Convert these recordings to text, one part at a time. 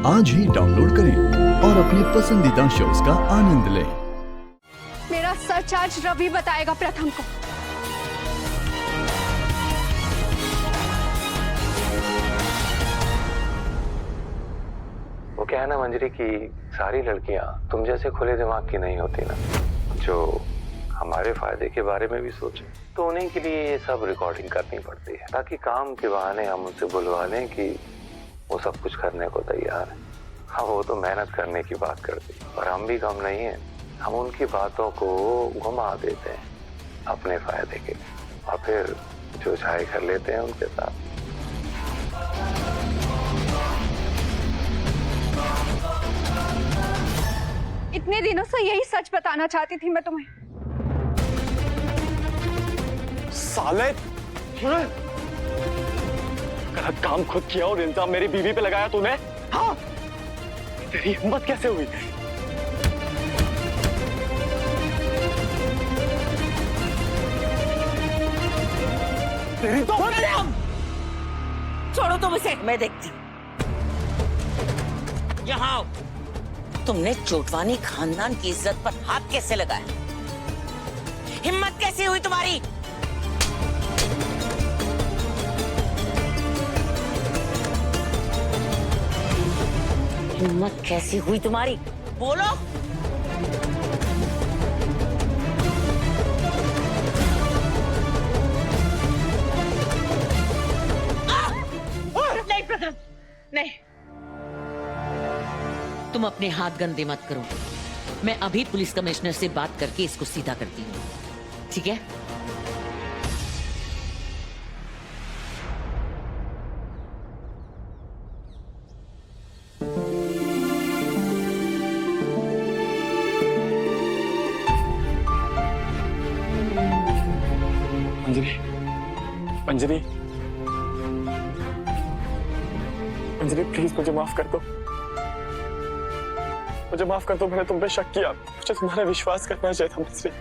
आज ही डाउनलोड करें और अपने पसंदीदा शोज का आनंद लें। मेरा सच आज रवि बताएगा प्रथम को। वो क्या है ना मंजरी की सारी लड़कियां तुम जैसे खुले दिमाग की नहीं होती ना, जो हमारे फायदे के बारे में भी सोचे। तो उन्हीं के लिए ये सब रिकॉर्डिंग करनी पड़ती है ताकि काम के बहाने हम उनसे बुलवा लें कि वो सब कुछ करने को तैयार है। हाँ, वो तो मेहनत करने की बात करती है और हम भी कम नहीं है। हम उनकी बातों को घुमा देते हैं अपने फायदे के और फिर जो चाहे कर लेते हैं उनके साथ। इतने दिनों से यही सच बताना चाहती थी मैं तुम्हें। साले, गलत काम खुद किया और इल्जाम मेरी बीवी पे लगाया तूने। हाँ, तेरी हिम्मत कैसे हुई? तेरी तो छोड़ो तुम इसे, मैं देखती। यहाँ आओ। तुमने चोटवानी खानदान की इज्जत पर हाथ कैसे लगाया? हिम्मत कैसे हुई तुम्हारी? हिम्मत कैसी हुई तुम्हारी? बोलो। नहीं प्रथम, नहीं। तुम अपने हाथ गंदे मत करो। मैं अभी पुलिस कमिश्नर से बात करके इसको सीधा करती हूँ, ठीक है? अंजलि, अंजलि, अंजलि प्लीज मुझे माफ कर दो। मुझे माफ कर दो, मैंने तुम पे शक किया। मुझे तुम्हारा विश्वास करना चाहिए था मंजरी।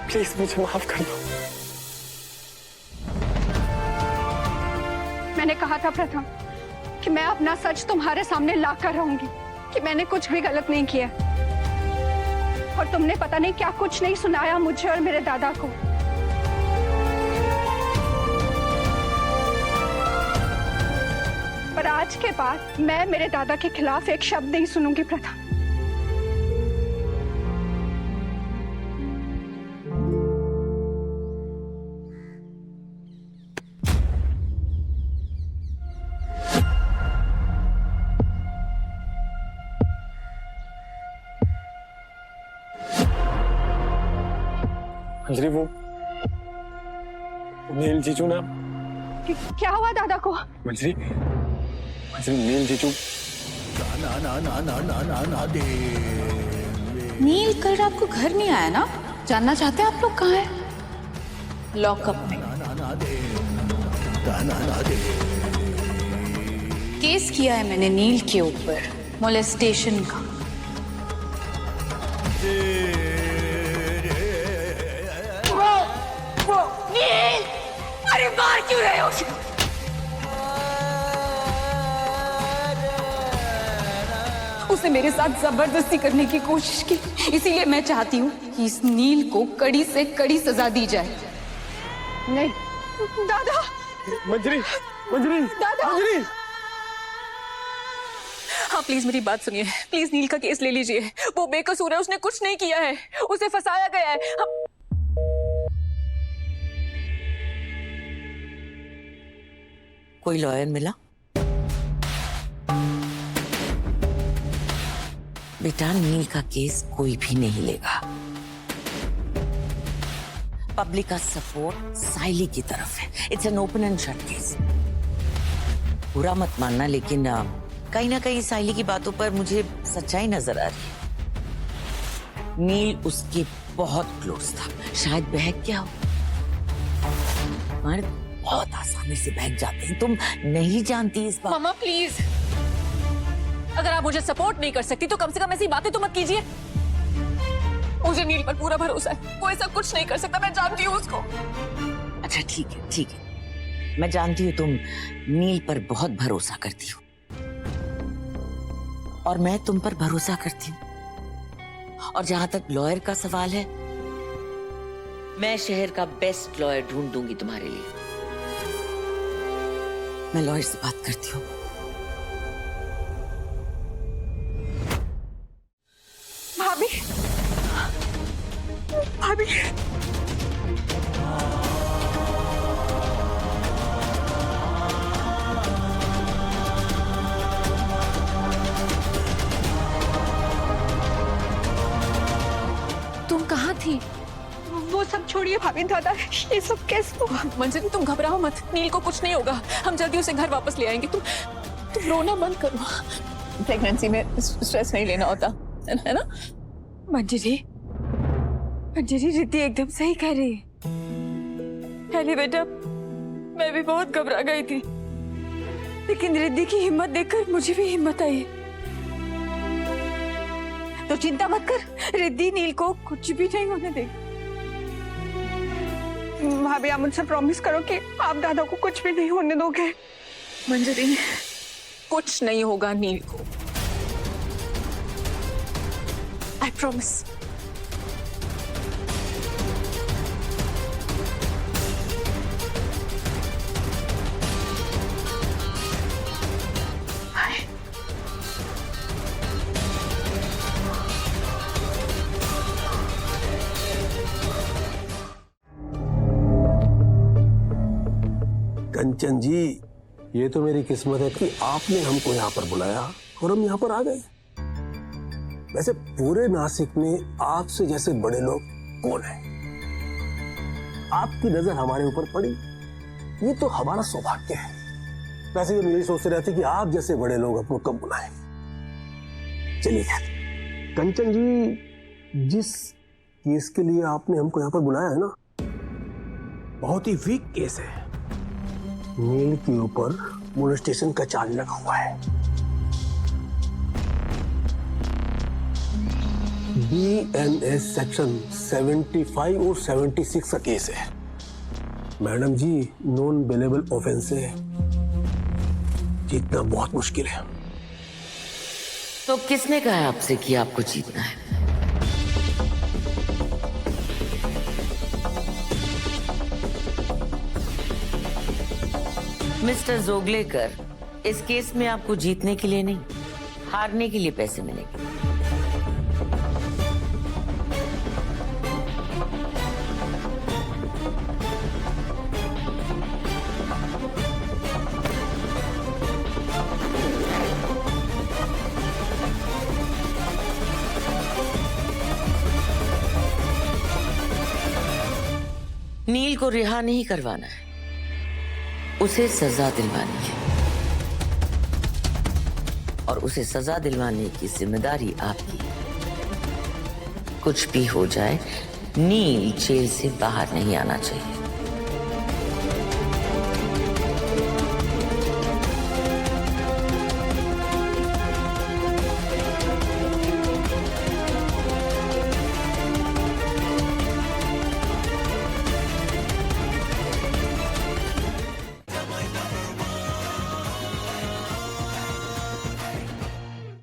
प्लीज मुझे माफ कर दो। मैंने कहा था प्रथम कि मैं अपना सच तुम्हारे सामने लाकर रहूंगी कि मैंने कुछ भी गलत नहीं किया। और तुमने पता नहीं क्या कुछ नहीं सुनाया मुझे और मेरे दादा को। पर आज के बाद मैं मेरे दादा के खिलाफ एक शब्द नहीं सुनूंगी प्रथम। अंजलि, वो नील जीजू ना। क्या हुआ दादा को? मंजरी, मंजरी, नील जीजू। नील कल रात को घर नहीं आया ना? जानना चाहते हैं आप लोग कहाँ है? लॉकअप में। केस किया है मैंने नील के ऊपर, मोलेस्टेशन का। नील! अरे मार क्यों रहे हो? उसने मेरे साथ जबरदस्ती करने की कोशिश की, इसीलिए मैं चाहती हूँ कि इस नील को कड़ी से कड़ी सजा दी जाए। नहीं दादा। मंजरी, मंजरी, दादा! मंजरी! हाँ प्लीज मेरी बात सुनिए। प्लीज नील का केस ले लीजिए। वो बेकसूर है, उसने कुछ नहीं किया है, उसे फंसाया गया है। कोई लॉयर मिला? बेटा, नील का केस कोई भी नहीं लेगा। पब्लिक का सपोर्ट साइली की तरफ है। It's an open and shut case. बुरा मत मानना, लेकिन कहीं ना कहीं साइली की बातों पर मुझे सच्चाई नजर आ रही है। नील उसके बहुत क्लोज था, शायद बहक गया हो। मर्द बहुत आसानी से बहक जाते हैं, तुम नहीं जानती इस बात। मामा प्लीज, अगर आप मुझे सपोर्ट नहीं कर सकती तो कम से कम ऐसी बातें तो मत कीजिए। मुझे नील पर पूरा भरोसा है, वो ऐसा कुछ नहीं कर सकता, मैं जानती हूँ उसको। अच्छा ठीक है, ठीक है, मैं जानती हूँ तुम नील पर बहुत भरोसा करती हो, और मैं तुम पर भरोसा करती हूँ। और जहां तक लॉयर का सवाल है, मैं शहर का बेस्ट लॉयर ढूंढ दूंगी तुम्हारे लिए। मैं लॉयर से बात करती हूँ। भाभी, भाभी, तुम कहाँ थी? वो सब छोड़िए भाभी, दादा ये सब कैसे हुआ? मंजरी तुम घबराओ मत, नील को कुछ नहीं होगा। हम जल्दी उसे घर वापस ले आएंगे। तुम रोना बंद करो। प्रेगनेंसी में स्ट्रेस नहीं लेना होता है ना? मंजरी, मंजरी रिद्धि एकदम सही कह रही है। पहले बेटा मैं भी बहुत घबरा गई थी, लेकिन रिद्धि की हिम्मत देखकर मुझे भी हिम्मत आई। तो चिंता मत कर, रिद्धि नील को कुछ भी नहीं होने देगी। भाभी आप मुझसे प्रॉमिस करो कि आप दादा को कुछ भी नहीं होने दोगे। मंजरी कुछ नहीं होगा नील को, आई प्रॉमिस। कंचन जी, ये तो मेरी किस्मत है कि आपने हमको यहाँ पर बुलाया और हम यहाँ पर आ गए। वैसे पूरे नासिक में आपसे जैसे बड़े लोग कौन है? आपकी नजर हमारे ऊपर पड़ी, ये तो हमारा सौभाग्य है। वैसे भी हम यही सोचते रहते कि आप जैसे बड़े लोग अपने कब बुलाएं। चलिए कंचन जी, जिस केस के लिए आपने हमको यहाँ पर बुलाया है ना, बहुत ही वीक केस है। नील के ऊपर मोलेस्टेशन का चार्ज लगा हुआ है। BNS सेक्शन 75 और 76 का केस है। मैडम जी, नॉन बेलेबल ऑफेंस है, जीतना बहुत मुश्किल है। तो किसने कहा आपसे कि आपको जीतना है? मिस्टर जोगलेकर, इस केस में आपको जीतने के लिए नहीं, हारने के लिए पैसे मिलेंगे। नील को रिहा नहीं करवाना है, उसे सजा दिलवानी है। और उसे सजा दिलवाने की जिम्मेदारी आपकी है। कुछ भी हो जाए, नील जेल से बाहर नहीं आना चाहिए।